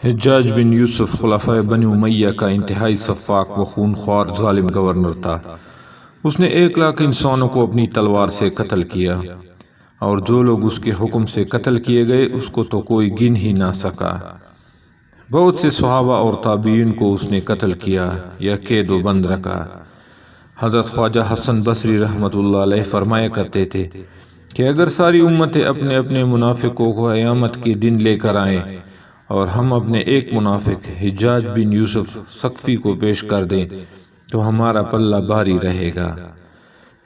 حجاج بن یوسف خلفائے بنی امیہ کا انتہائی سفاک و خون خوار ظالم گورنر تھا۔ اس نے 1,00,000 انسانوں کو اپنی تلوار سے قتل کیا، اور جو لوگ اس کے حکم سے قتل کیے گئے اس کو تو کوئی گن ہی نہ سکا۔ بہت سے صحابہ اور تابعین کو اس نے قتل کیا یا قید و بند رکھا۔ حضرت خواجہ حسن بصری رحمۃ اللہ علیہ فرمایا کرتے تھے کہ اگر ساری امتیں اپنے اپنے منافقوں کو قیامت کے دن لے کر آئیں اور ہم اپنے ایک منافق حجاج بن یوسف ثقفی کو پیش کر دیں تو ہمارا پلہ بھاری رہے گا۔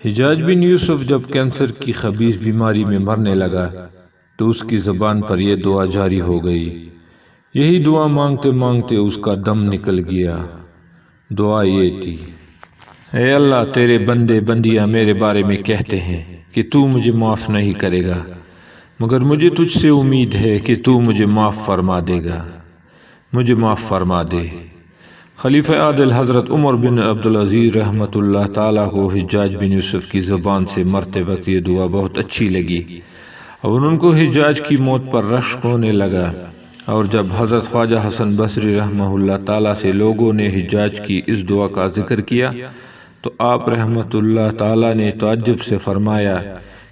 حجاج بن یوسف جب کینسر کی خبیث بیماری میں مرنے لگا تو اس کی زبان پر یہ دعا جاری ہو گئی۔ یہی دعا مانگتے مانگتے اس کا دم نکل گیا۔ دعا یہ تھی: اے اللہ، تیرے بندے بندیاں میرے بارے میں کہتے ہیں کہ تو مجھے معاف نہیں کرے گا، مگر مجھے تجھ سے امید ہے کہ تو مجھے معاف فرما دے گا، مجھے معاف فرما دے۔ خلیفہ عادل حضرت عمر بن عبدالعزیز رحمۃ اللہ تعالیٰ کو حجاج بن یوسف کی زبان سے مرتے وقت یہ دعا بہت اچھی لگی اور ان کو حجاج کی موت پر رشک ہونے لگا۔ اور جب حضرت خواجہ حسن بصری رحمہ اللہ تعالیٰ سے لوگوں نے حجاج کی اس دعا کا ذکر کیا تو آپ رحمۃ اللہ تعالیٰ نے تعجب سے فرمایا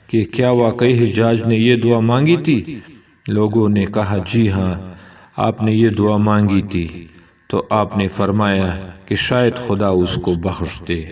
کہ کیا واقعی حجاج نے یہ دعا مانگی تھی؟ لوگوں نے کہا جی ہاں، آپ نے یہ دعا مانگی تھی۔ تو آپ نے فرمایا کہ شاید خدا اس کو بخش دے۔